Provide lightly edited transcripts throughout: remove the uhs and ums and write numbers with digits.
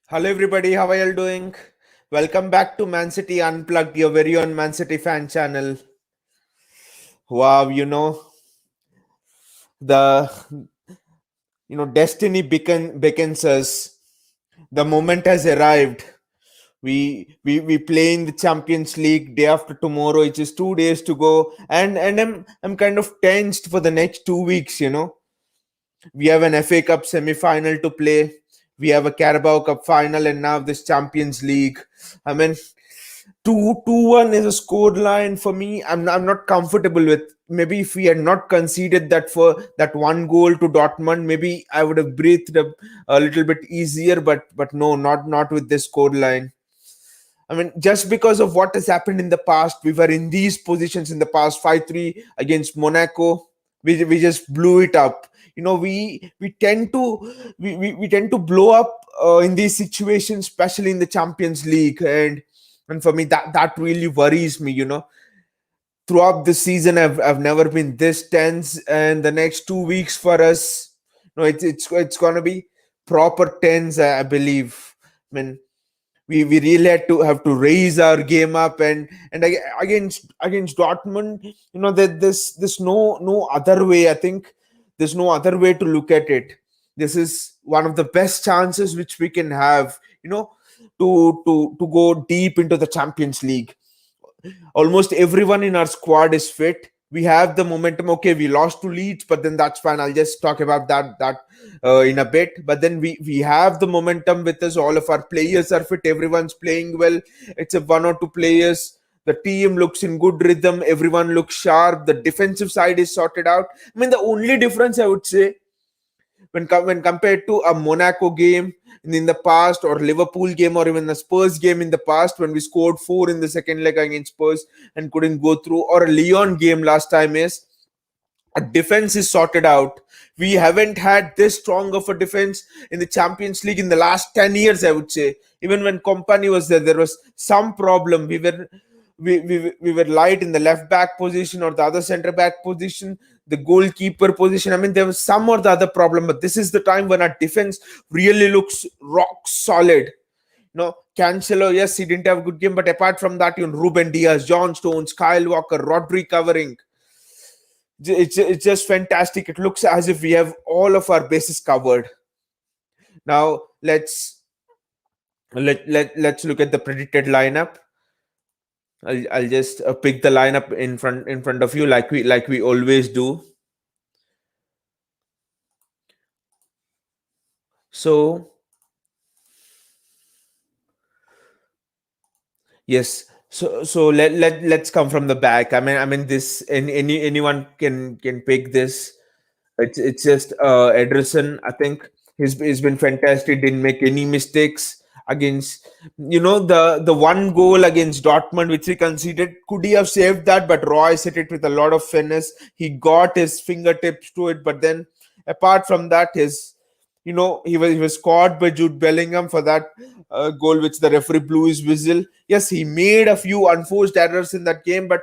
Hello, everybody. How are you all doing? Welcome back to Man City Unplugged, your very own Man City fan channel. Wow, the destiny beckons us. The moment has arrived. We play in the Champions League day after tomorrow. It's just 2 days to go, and I'm kind of tensed for the next 2 weeks. We have an FA Cup semi-final to play. We have a Carabao Cup final, and now this Champions League. I mean, 2-1 is a score line for me. I'm not comfortable with. Maybe if we had not conceded that for that one goal to Dortmund, maybe I would have breathed a little bit easier. But no, not with this score line. I mean, just because of what has happened in the past, we were in these positions in the past. 5-3 against Monaco, we just blew it up. We tend to blow up in these situations, especially in the Champions League, and for me that really worries me. Throughout the season, I've never been this tense, and the next 2 weeks for us, it's gonna be proper tense. I believe. I mean, we really had to have to raise our game up, and against Dortmund, that this no other way. I think there's no other way to look at it. This is one of the best chances which we can have, to go deep into the Champions League. Almost everyone in our squad is fit. We have the momentum. Okay, we lost to Leeds, but then that's fine. I'll just talk about that in a bit. But then we have the momentum with us. All of our players are fit. Everyone's playing well. It's a one or two players. The team looks in good rhythm. Everyone looks sharp. The defensive side is sorted out. I mean, the only difference I would say when compared to a Monaco game in the past, or Liverpool game, or even the Spurs game in the past, when we scored 4 in the second leg against Spurs and couldn't go through, or a Lyon game last time, is a defense is sorted out. We haven't had this strong of a defense in the Champions League in the last 10 years, I would say. Even when Company was there was some problem. We were light in the left back position or the other center back position, the goalkeeper position. I mean, there was some or the other problem, but this is the time when our defense really looks rock solid. Cancelo, yes, he didn't have a good game, but apart from that, Ruben Diaz, John Stones, Kyle Walker, Rodri covering. It's just fantastic. It looks as if we have all of our bases covered. Now let's look at the predicted lineup. I'll just pick the lineup in front of you, like we always do. So yes, so let's come from the back. I mean this, anyone can pick this. It's just Ederson. I think he's been fantastic. Didn't make any mistakes against, the one goal against Dortmund which he conceded. Could he have saved that? But Royce hit it with a lot of finesse. He got his fingertips to it, but then apart from that, he was caught by Jude Bellingham for that goal which the referee blew his whistle. Yes, he made a few unforced errors in that game, but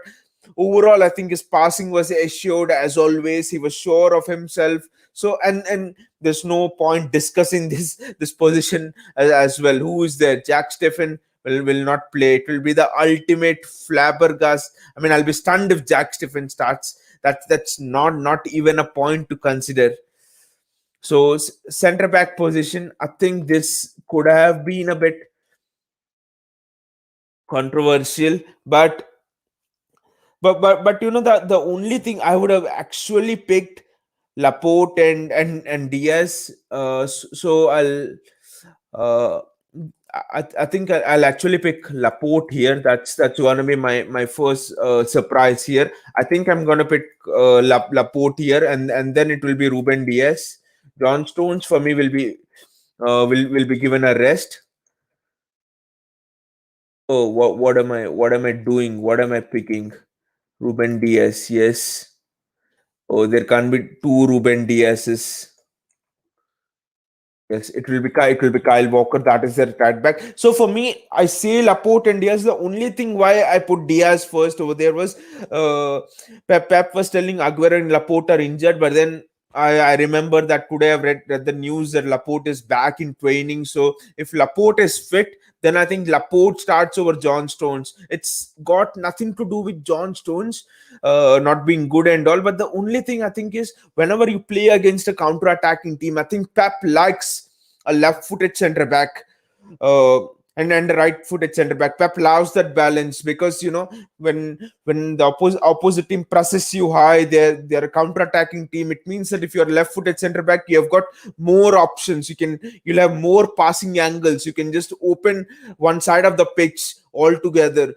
overall I think his passing was assured as always. He was sure of himself. So, and there's no point discussing this position as well. Who is there? Jack Steffen will not play. It will be the ultimate flabbergast. I mean, I'll be stunned if Jack Steffen starts. That's not even a point to consider. So center back position, I think this could have been a bit controversial, but the only thing I would have actually picked Laporte and Diaz. So uh, I think I'll actually pick Laporte here. That's gonna be my first surprise here. I think I'm gonna pick Laporte here, and then it will be Ruben Diaz. John Stones for me will be given a rest. Oh, what am I doing? What am I picking? Ruben Diaz, yes. Oh, there can't be two Ruben Diaz's. Yes, it will be Kyle Walker. That is their right back. So for me, I say Laporte and Diaz. The only thing why I put Diaz first over there was Pep was telling Aguero and Laporte are injured, but then I remember that today I've read the news that Laporte is back in training. So if Laporte is fit, then I think Laporte starts over John Stones. It's got nothing to do with John Stones not being good and all. But the only thing I think is whenever you play against a counter-attacking team, I think Pep likes a left-footed centre back. Uh, and the right-footed centre back. Pep loves that balance because when the opposite team presses you high, they're a counter-attacking team. It means that if you're a left-footed centre back, you have got more options. You'll have more passing angles. You can just open one side of the pitch altogether,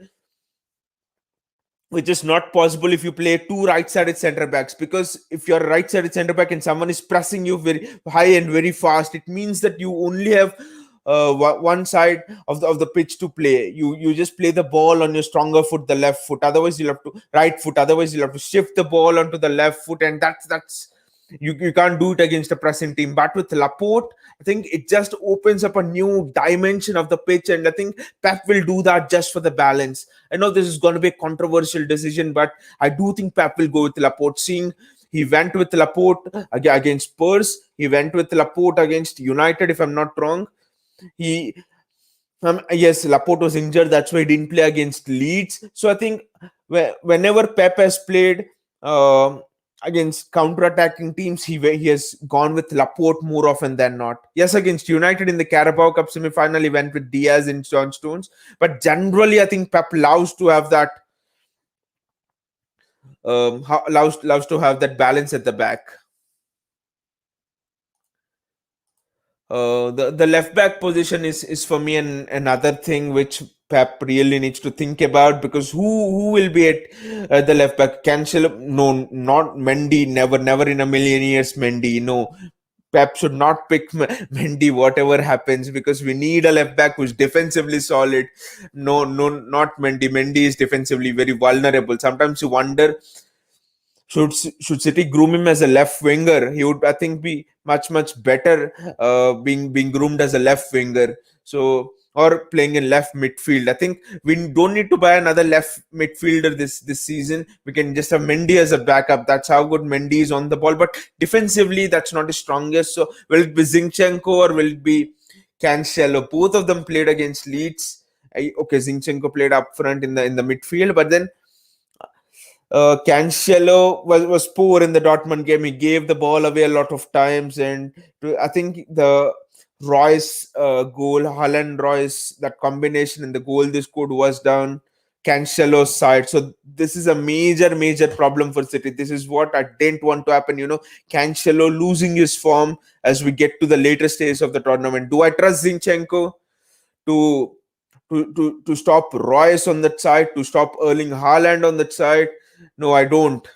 which is not possible if you play two right-sided centre backs. Because if you're a right-sided centre back and someone is pressing you very high and very fast, it means that you only have one side of the pitch to play. You just play the ball on your stronger foot, the left foot. Otherwise, you'll have to right foot. Otherwise, you'll have to shift the ball onto the left foot, and that's you can't do it against a pressing team. But with Laporte, I think it just opens up a new dimension of the pitch, and I think Pep will do that just for the balance. I know this is going to be a controversial decision, but I do think Pep will go with Laporte. Seeing he went with Laporte against Spurs, he went with Laporte against United, if I'm not wrong. He yes, Laporte was injured. That's why he didn't play against Leeds. So I think whenever Pep has played against counter-attacking teams, he has gone with Laporte more often than not. Yes, against United in the Carabao Cup semi-final, he went with Diaz and John Stones. But generally, I think Pep loves to have that loves to have that balance at the back. The left back position is for me another thing which Pep really needs to think about, because who will be at the left back? Cancelo? No, not Mendy. Never in a million years Mendy. No, Pep should not pick Mendy whatever happens, because we need a left back who's defensively solid. No, not Mendy. Mendy is defensively very vulnerable. Sometimes you wonder, should City groom him as a left winger? He would, I think, be much better being groomed as a left winger. So, or playing in left midfield. I think we don't need to buy another left midfielder this season. We can just have Mendy as a backup. That's how good Mendy is on the ball. But defensively, that's not his strongest. So, will it be Zinchenko or will it be Cancelo? Both of them played against Leeds. Okay, Zinchenko played up front in the midfield, but then Cancelo was poor in the Dortmund game. He gave the ball away a lot of times, and I think the Royce goal, Haaland Royce, that combination in the goal they scored was down Cancelo's side. So this is a major problem for City. This is what I didn't want to happen. Cancelo losing his form as we get to the later stage of the tournament. Do I trust Zinchenko to to stop Royce on that side, to stop Erling Haaland on that side? No, I don't.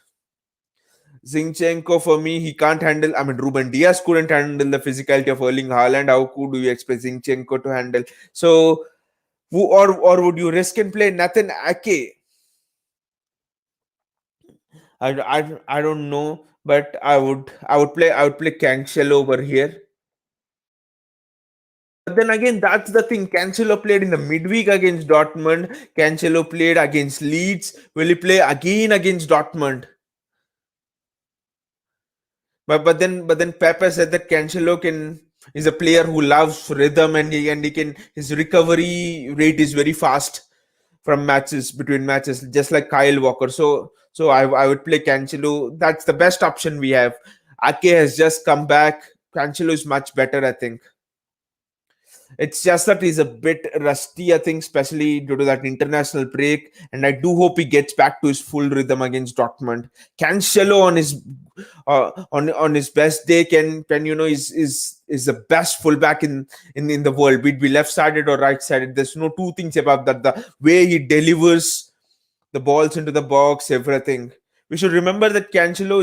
Zinchenko, for me, he can't handle. I mean, Ruben Diaz couldn't handle the physicality of Erling Haaland. How could you expect Zinchenko to handle? So, or would you risk and play Nathan Ake? I don't know, but I would play Cancelo over here. But then again, that's the thing. Cancelo played in the midweek against Dortmund. Cancelo played against Leeds. Will he play again against Dortmund? But then Pepe said that Cancelo is a player who loves rhythm, and he can, his recovery rate is very fast from matches, between matches, just like Kyle Walker. So I would play Cancelo. That's the best option we have. Ake has just come back. Cancelo is much better, I think. It's just that he's a bit rusty, I think, especially due to that international break. And I do hope he gets back to his full rhythm against Dortmund. Cancelo on his best day can is the best fullback in the world. Be it be left sided or right sided. There's no two things about that. The way he delivers the balls into the box, everything. We should remember that Cancelo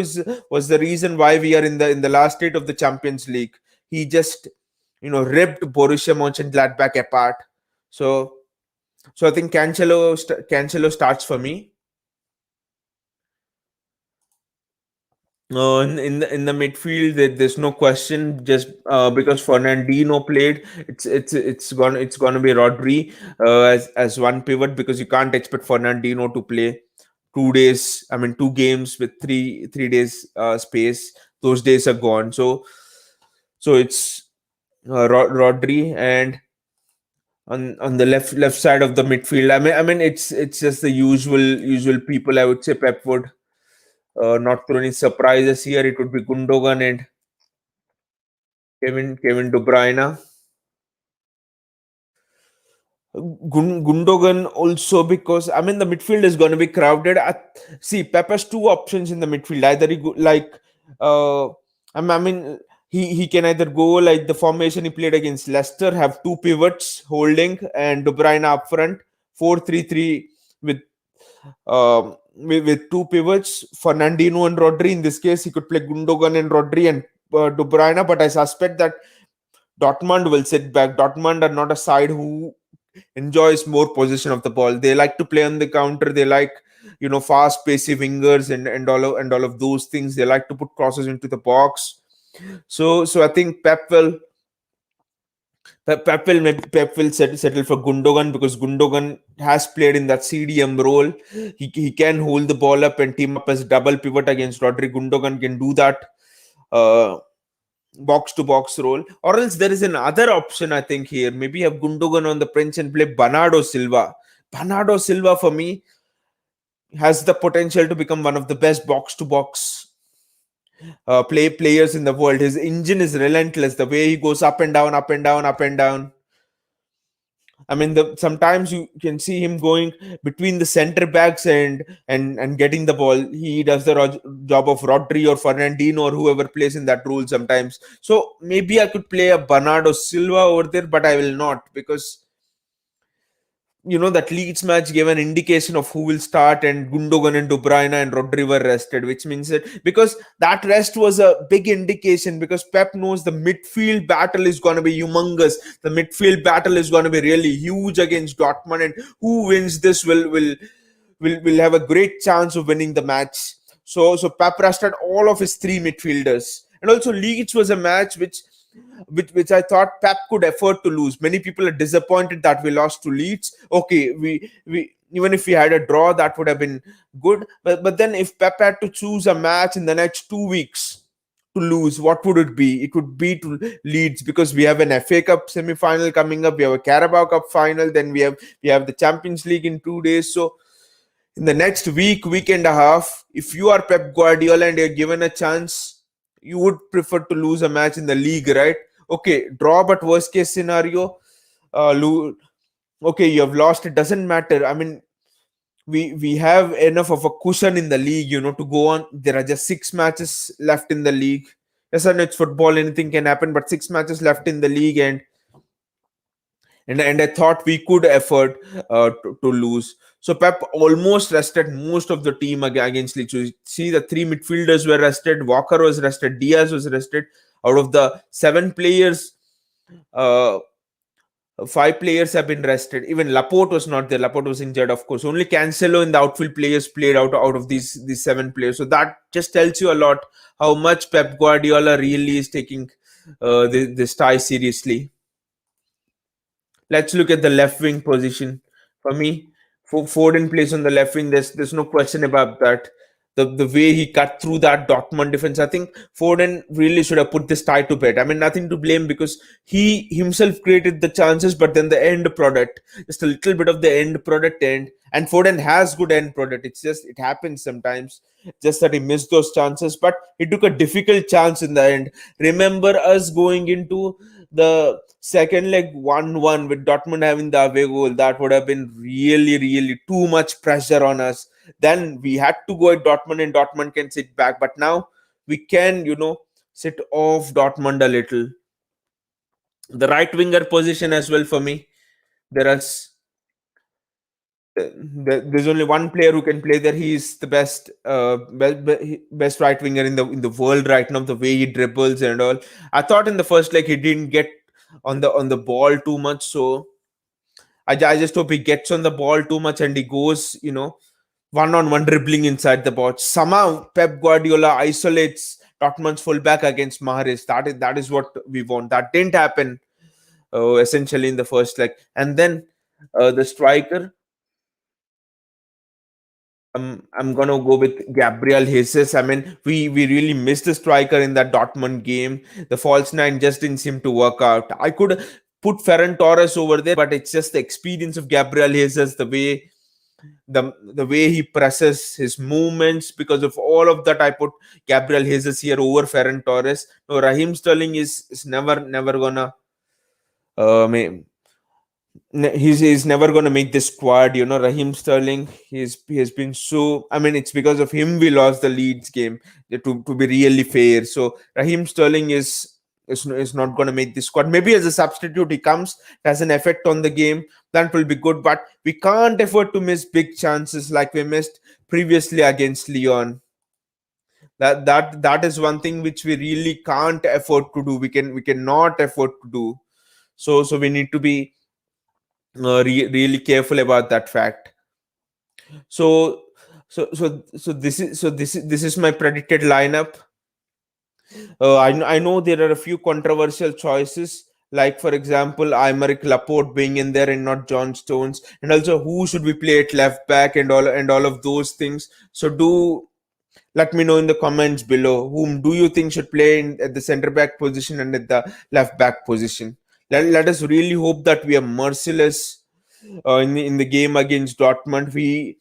was the reason why we are in the last eight of the Champions League. He just ripped Borussia Mönchengladbach apart. So I think Cancelo starts for me. In the midfield, there's no question. Just because Fernandinho played, it's gonna be Rodri as one pivot, because you can't expect Fernandinho to play 2 days. I mean, 2 games with three days space. those days are gone. So it's Rodri, and on the left side of the midfield. I mean, it's just the usual people. I would say Pep would not throw any surprises here. It would be Gundogan and Kevin De Bruyne. Gundogan also, because I mean the midfield is going to be crowded. See, Pep has two options in the midfield. Either he go, like I mean he can either go like the formation he played against Leicester, have two pivots holding and De Bruyne up front, 4-3-3 with with two pivots, Fernandinho and Rodri. In this case, he could play Gundogan and Rodri and De Bruyne, but I suspect that Dortmund will sit back. Dortmund are not a side who enjoys more possession of the ball. They like to play on the counter. They like, fast pacey wingers and all of those things. They like to put crosses into the box. So I think Pep will settle for Gundogan, because Gundogan has played in that CDM role. He can hold the ball up and team up as double pivot against Rodri. Gundogan can do that uh, box to box role. Or else there is another option, I think, here. Maybe have Gundogan on the bench and play Bernardo Silva. Bernardo Silva, for me, has the potential to become one of the best box to box players in the world. His engine is relentless. The way he goes up and down, up and down, up and down. I mean, sometimes you can see him going between the center backs and getting the ball. He does the job of Rodri or Fernandinho or whoever plays in that role sometimes. So maybe I could play a Bernardo Silva over there, but I will not, because that Leeds match gave an indication of who will start, and Gundogan and De Bruyne and Rodri were rested, which means that, because that rest was a big indication, because Pep knows the midfield battle is going to be humongous. The midfield battle is going to be really huge against Dortmund, and who wins this will have a great chance of winning the match. So Pep rested all of his three midfielders, and also Leeds was a match which I thought Pep could afford to lose. Many people are disappointed that we lost to Leeds. Okay, we even if we had a draw, that would have been good. But then if Pep had to choose a match in the next 2 weeks to lose, what would it be? It would be to Leeds, because we have an FA Cup semi-final coming up. We have a Carabao Cup final. Then we have the Champions League in 2 days. So in the next week and a half, if you are Pep Guardiola and you're given a chance, you would prefer to lose a match in the league, right? Okay, draw, but worst case scenario, okay, you have lost. It doesn't matter. I mean, we have enough of a cushion in the league, to go on. There are just 6 matches left in the league. Yes, and it's football; anything can happen. But 6 matches left in the league, and I thought we could afford to lose. So Pep almost rested most of the team against Leeds. You see, the three midfielders were rested. Walker was rested. Diaz was rested. Out of the 7 players, uh, 5 players have been rested. Even Laporte was not there. Laporte was injured, of course. Only Cancelo and the outfield players played out of these 7 players. So that just tells you a lot how much Pep Guardiola really is taking this tie seriously. Let's look at the left wing position. For me, Foden plays on the left wing. There's no question about that. The way he cut through that Dortmund defense, I think Foden really should have put this tie to bed. I mean, nothing to blame, because he himself created the chances, but then the end product, just a little bit of the end product, and Foden has good end product. It's just, it happens sometimes, just that he missed those chances, but he took a difficult chance in the end. Remember us going into the second leg 1-1 with Dortmund having the away goal. That would have been really, really too much pressure on us. Then we had to go at Dortmund, and Dortmund can sit back. But now we can, sit off Dortmund a little. The right winger position as well for me. There are there's only one player who can play there. He's the best right winger in the world right now. The way he dribbles and all. I thought in the first leg he didn't get on the ball too much, so I just hope he gets on the ball too much and he goes, one-on-one dribbling inside the box. Somehow Pep Guardiola isolates Dortmund's fullback against Mahrez. That is what we want. That didn't happen essentially in the first leg, and then the striker. I'm gonna go with Gabriel Jesus. I mean, we really missed the striker in that Dortmund game. The false nine just didn't seem to work out. I could put Ferran Torres over there, but it's just the experience of Gabriel Jesus, the way he presses his movements. Because of all of that, I put Gabriel Jesus here over Ferran Torres. No, Raheem Sterling is never gonna uh, he's never going to make this squad. Raheem Sterling, he has been so, I mean, it's because of him we lost the Leeds game, to be really fair. So Raheem Sterling is not going to make this squad. Maybe as a substitute he comes, has an effect on the game, that will be good, but we can't afford to miss big chances like we missed previously against Lyon. That is one thing which we really can't afford to do. We cannot afford to do. So we need to be really careful about that fact. So this is my predicted lineup. I know there are a few controversial choices, like for example, Aymeric Laporte being in there and not John Stones, and also who should we play at left back and all of those things. So do let me know in the comments below, whom do you think should play at the center back position and at the left back position. Let us really hope that we are merciless in the game against Dortmund. We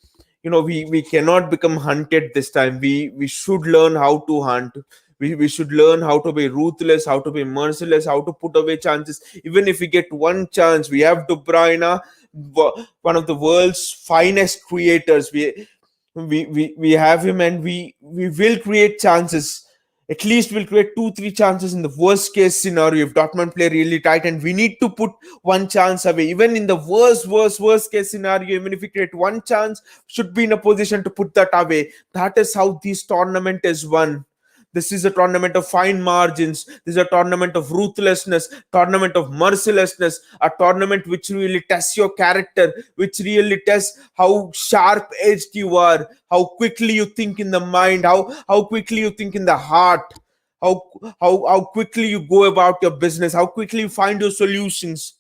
cannot become hunted this time. We should learn how to hunt. We should learn how to be ruthless, how to be merciless, how to put away chances. Even if we get one chance, we have De Bruyne, one of the world's finest creators. We have him, and we will create chances. At least we'll create 2-3 chances in the worst case scenario if Dortmund play really tight, and we need to put one chance away. Even in the worst case scenario, even if we create one chance, should be in a position to put that away. That is how this tournament is won. This is a tournament of fine margins. This is a tournament of ruthlessness, tournament of mercilessness, a tournament which really tests your character, which really tests how sharp edged you are, how quickly you think in the mind, how quickly you think in the heart, how how quickly you go about your business, how quickly you find your solutions.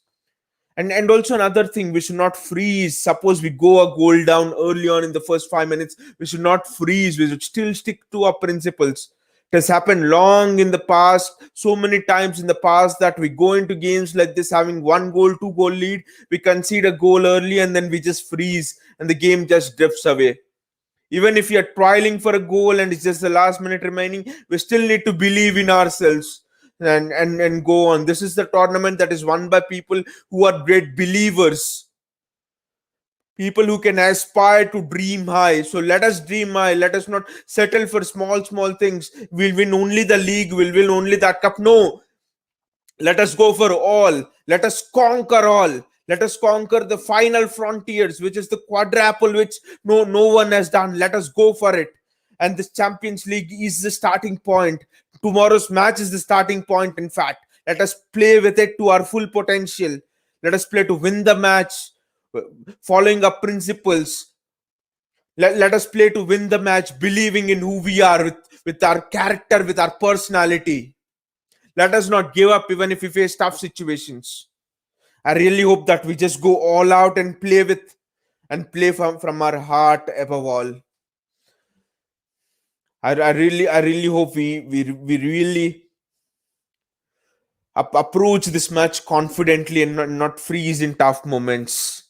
And also another thing, we should not freeze. Suppose we go a goal down early on in the first 5 minutes, we should not freeze. We should still stick to our principles. It has happened long in the past, so many times in the past, that we go into games like this having 1 goal, 2 goal lead, we concede a goal early, and then we just freeze and the game just drifts away. Even if you're trialing for a goal and it's just the last minute remaining, we still need to believe in ourselves and go on. This is the tournament that is won by people who are great believers, people who can aspire to dream high. So let us dream high. Let us not settle for small things. We'll win only the league, we'll win only that cup. No, let us go for all. Let us conquer all. Let us conquer the final frontiers, which is the quadruple, which no one has done. Let us go for it. And this Champions League is the starting point. Tomorrow's match is the starting point, in fact. Let us play with it to our full potential. Let us play to win the match, following up principles. Let us play to win the match, believing in who we are, with our character, with our personality. Let us not give up even if we face tough situations. I really hope that we just go all out and play from our heart above all. I really hope we really approach this match confidently and not freeze in tough moments.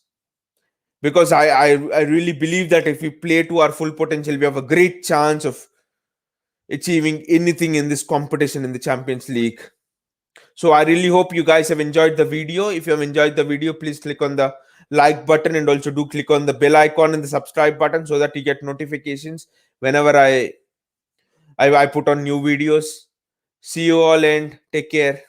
Because I really believe that if we play to our full potential, we have a great chance of achieving anything in this competition in the Champions League. So I really hope you guys have enjoyed the video. If you have enjoyed the video, please click on the like button, and also do click on the bell icon and the subscribe button so that you get notifications whenever I put on new videos. See you all and take care.